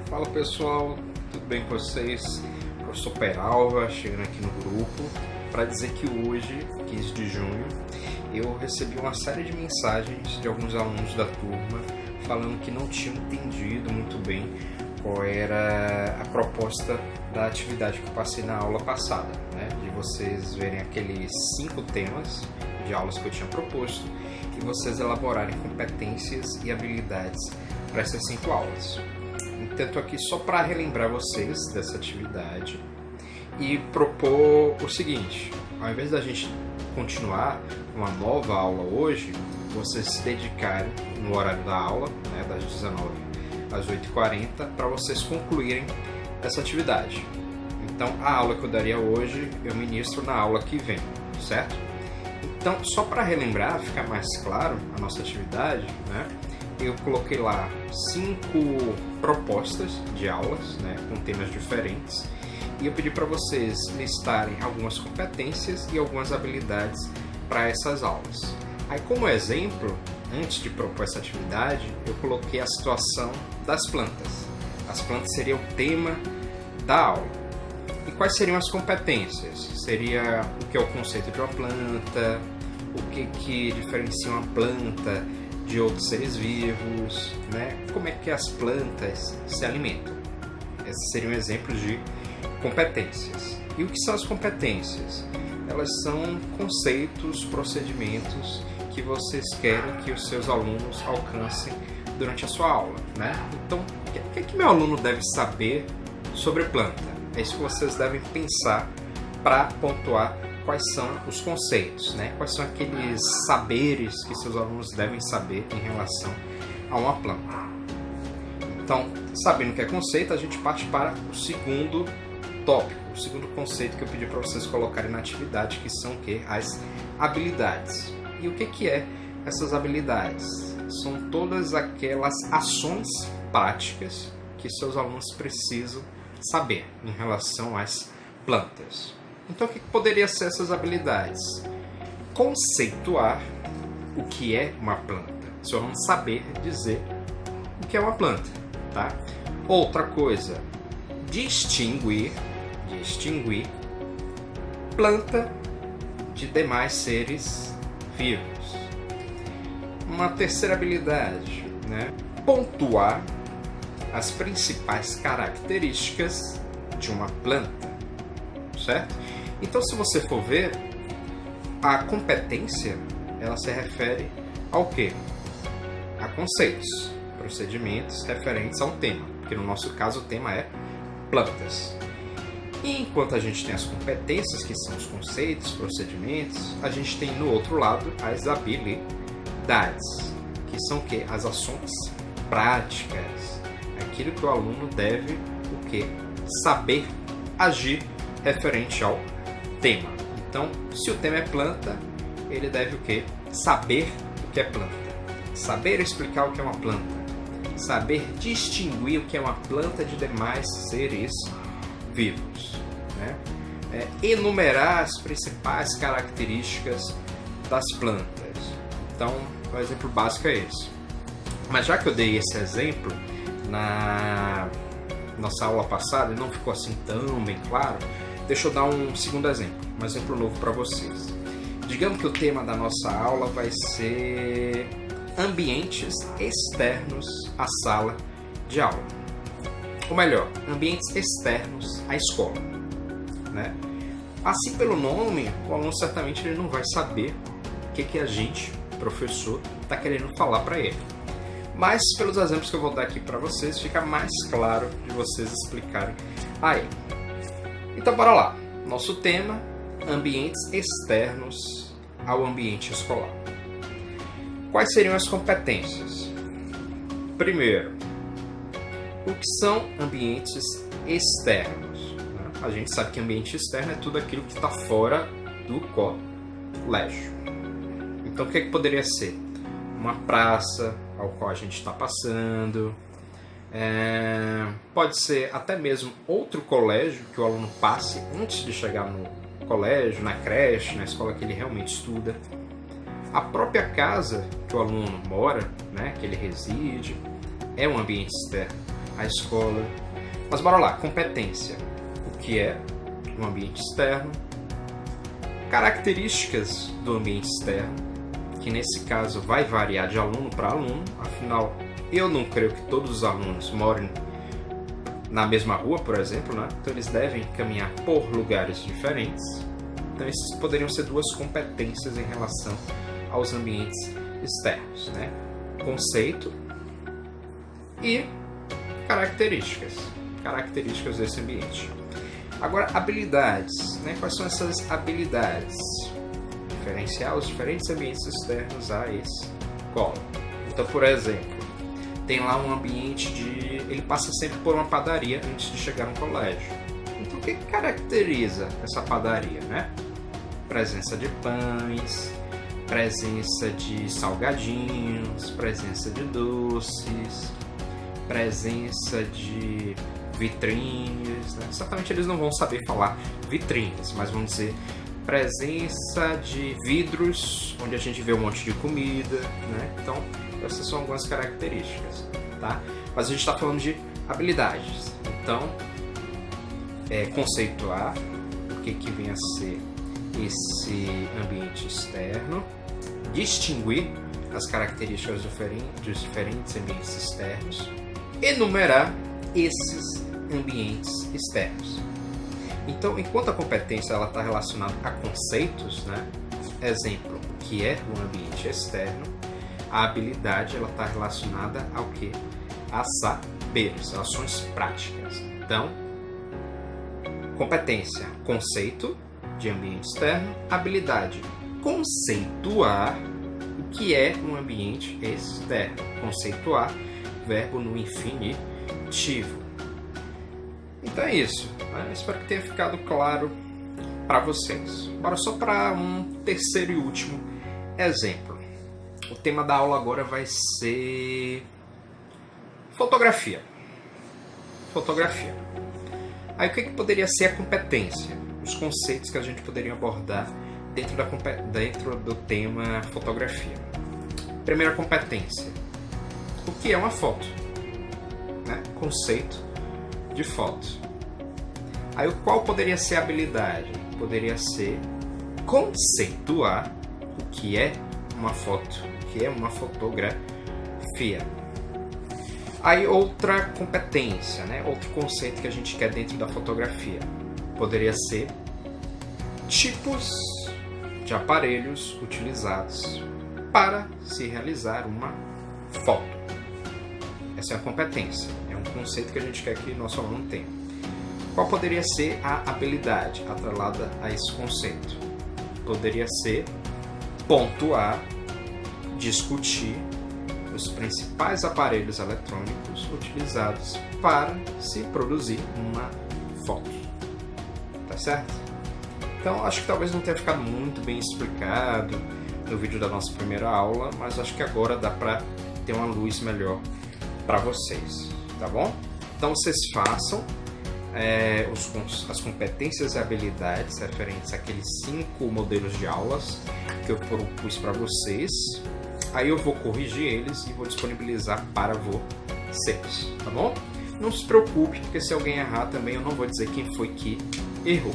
Fala pessoal, tudo bem com vocês? Professor Peralva chegando aqui no grupo para dizer que hoje, 15 de junho, eu recebi uma série de mensagens de alguns alunos da turma falando que não tinham entendido muito bem qual era a proposta da atividade que eu passei na aula passada, né? De vocês verem aqueles 5 temas de aulas que eu tinha proposto e vocês elaborarem competências e habilidades para essas 5 aulas. Então, estou aqui só para relembrar vocês dessa atividade e propor o seguinte: ao invés da gente continuar uma nova aula hoje, vocês se dedicarem no horário da aula, né, das 19 às 8h40, para vocês concluírem essa atividade. Então, a aula que eu daria hoje, eu ministro na aula que vem, certo? Então, só para relembrar, ficar mais claro a nossa atividade, né? Eu coloquei lá 5 propostas de aulas, né, com temas diferentes, e eu pedi para vocês listarem algumas competências e algumas habilidades para essas aulas. Aí, como exemplo, antes de propor essa atividade, eu coloquei a situação das plantas. As plantas seria o tema da aula. E quais seriam as competências? Seria o que é o conceito de uma planta, o que diferencia uma planta de outros seres vivos, né? Como é que as plantas se alimentam. Esses seriam exemplos de competências. E o que são as competências? Elas são conceitos, procedimentos que vocês querem que os seus alunos alcancem durante a sua aula, né? Então, o que é que meu aluno deve saber sobre planta? É isso que vocês devem pensar para pontuar quais são os conceitos, né? Quais são aqueles saberes que seus alunos devem saber em relação a uma planta. Então, sabendo o que é conceito, a gente parte para o segundo tópico, o segundo conceito que eu pedi para vocês colocarem na atividade, que são o quê? As habilidades. E o que é essas habilidades? São todas aquelas ações práticas que seus alunos precisam saber em relação às plantas. Então, o que poderia ser essas habilidades? Conceituar o que é uma planta. Seu aluno saber dizer o que é uma planta, tá? Outra coisa, distinguir planta de demais seres vivos. Uma terceira habilidade, né? Pontuar as principais características de uma planta, certo? Então, se você for ver, a competência, ela se refere ao quê? A conceitos, procedimentos referentes a um tema, porque no nosso caso o tema é plantas. E enquanto a gente tem as competências, que são os conceitos, procedimentos, a gente tem no outro lado as habilidades, que são o quê? As ações práticas, aquilo que o aluno deve o quê? Saber agir referente ao tema. Então, se o tema é planta, ele deve o quê? Saber o que é planta, saber explicar o que é uma planta, saber distinguir o que é uma planta de demais seres vivos, né? Enumerar as principais características das plantas. Então, o exemplo básico é esse. Mas já que eu dei esse exemplo na nossa aula passada e não ficou assim tão bem claro, deixa eu dar um segundo exemplo, um exemplo novo para vocês. Digamos que o tema da nossa aula vai ser ambientes externos à sala de aula. Ou melhor, ambientes externos à escola, né? Assim, pelo nome, o aluno certamente ele não vai saber o que a gente, professor, está querendo falar para ele. Mas, pelos exemplos que eu vou dar aqui para vocês, fica mais claro de vocês explicarem aí. Então, bora lá. Nosso tema, ambientes externos ao ambiente escolar. Quais seriam as competências? Primeiro, o que são ambientes externos? A gente sabe que ambiente externo é tudo aquilo que está fora do colégio. Então, o que poderia ser? Uma praça ao qual a gente está passando. Pode ser até mesmo outro colégio que o aluno passe antes de chegar no colégio, na creche, na escola que ele realmente estuda. A própria casa que o aluno mora, né, que ele reside, é um ambiente externo. a escola. Mas bora lá, competência. O que é um ambiente externo? Características do ambiente externo, que nesse caso vai variar de aluno para aluno, afinal, eu não creio que todos os alunos morem na mesma rua, por exemplo, né? Então eles devem caminhar por lugares diferentes. Então essas poderiam ser duas competências em relação aos ambientes externos, né? Conceito e características desse ambiente. Agora, habilidades, né? Quais são essas habilidades? Diferenciar os diferentes ambientes externos à escola. Então, por exemplo, tem lá um ambiente ele passa sempre por uma padaria antes de chegar no colégio. Então, o que caracteriza essa padaria, né? Presença de pães, presença de salgadinhos, presença de doces, presença de vitrines, né? Certamente eles não vão saber falar vitrines, mas vão dizer presença de vidros, onde a gente vê um monte de comida, né? Então, essas são algumas características, tá? Mas a gente está falando de habilidades. Então, conceituar o que vem a ser esse ambiente externo, distinguir as características dos diferentes ambientes externos, enumerar esses ambientes externos. Então, enquanto a competência está relacionada a conceitos, né? Exemplo, o que é um ambiente externo, a habilidade está relacionada ao que? A saberes, ações práticas. Então, competência, conceito de ambiente externo, habilidade, conceituar o que é um ambiente externo. Conceituar, verbo no infinitivo. Então é isso, né? Espero que tenha ficado claro para vocês. Agora só para um terceiro e último exemplo. O tema da aula agora vai ser fotografia. Fotografia. Aí o que poderia ser a competência? Os conceitos que a gente poderia abordar dentro do tema fotografia. Primeira competência. O que é uma foto? Né? Conceito de foto. Aí qual poderia ser a habilidade? Poderia ser conceituar o que é uma foto, o que é uma fotografia. Aí outra competência, né? Outro conceito que a gente quer dentro da fotografia poderia ser tipos de aparelhos utilizados para se realizar uma foto. Essa é a competência, é um conceito que a gente quer que nosso aluno tenha. Qual poderia ser a habilidade atrelada a esse conceito? Poderia ser pontuar, discutir os principais aparelhos eletrônicos utilizados para se produzir uma foto. Tá certo? Então, acho que talvez não tenha ficado muito bem explicado no vídeo da nossa primeira aula, mas acho que agora dá para ter uma luz melhor para vocês, tá bom? Então vocês façam as competências e habilidades referentes àqueles 5 modelos de aulas que eu propus para vocês. Aí eu vou corrigir eles e vou disponibilizar para vocês, tá bom? Não se preocupe, porque se alguém errar também eu não vou dizer quem foi que errou.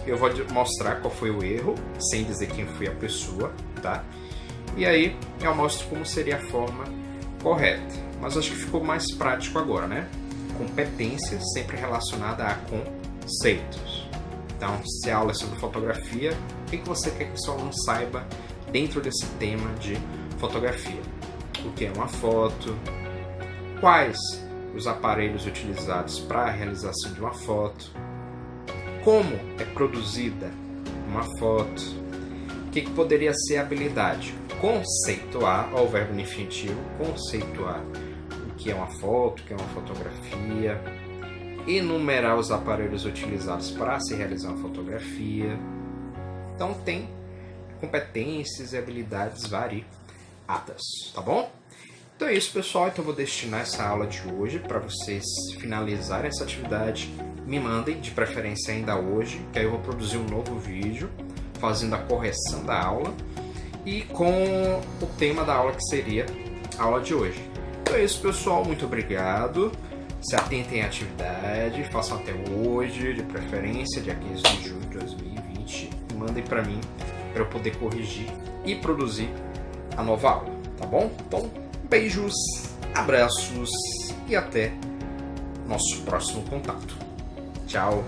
Eu vou mostrar qual foi o erro, sem dizer quem foi a pessoa, tá? E aí eu mostro como seria a forma correta. Mas acho que ficou mais prático agora, né? Competência sempre relacionada a conceitos. Então, se a aula é sobre fotografia, o que você quer que o seu aluno saiba dentro desse tema de fotografia? O que é uma foto? Quais os aparelhos utilizados para a realização de uma foto? Como é produzida uma foto? O que poderia ser a habilidade? Conceituar, ó, o verbo no infinitivo, conceituar o que é uma foto, o que é uma fotografia, enumerar os aparelhos utilizados para se realizar uma fotografia. Então tem competências e habilidades variadas, tá bom? Então é isso, pessoal. Então eu vou destinar essa aula de hoje para vocês finalizarem essa atividade. Me mandem, de preferência ainda hoje, que aí eu vou produzir um novo vídeo fazendo a correção da aula e com o tema da aula que seria a aula de hoje. Então é isso, pessoal. Muito obrigado. se atentem à atividade, façam até hoje, de preferência, dia 15 de junho de 2020, e mandem para mim para eu poder corrigir e produzir a nova aula, tá bom? Então, beijos, abraços e até nosso próximo contato. Tchau!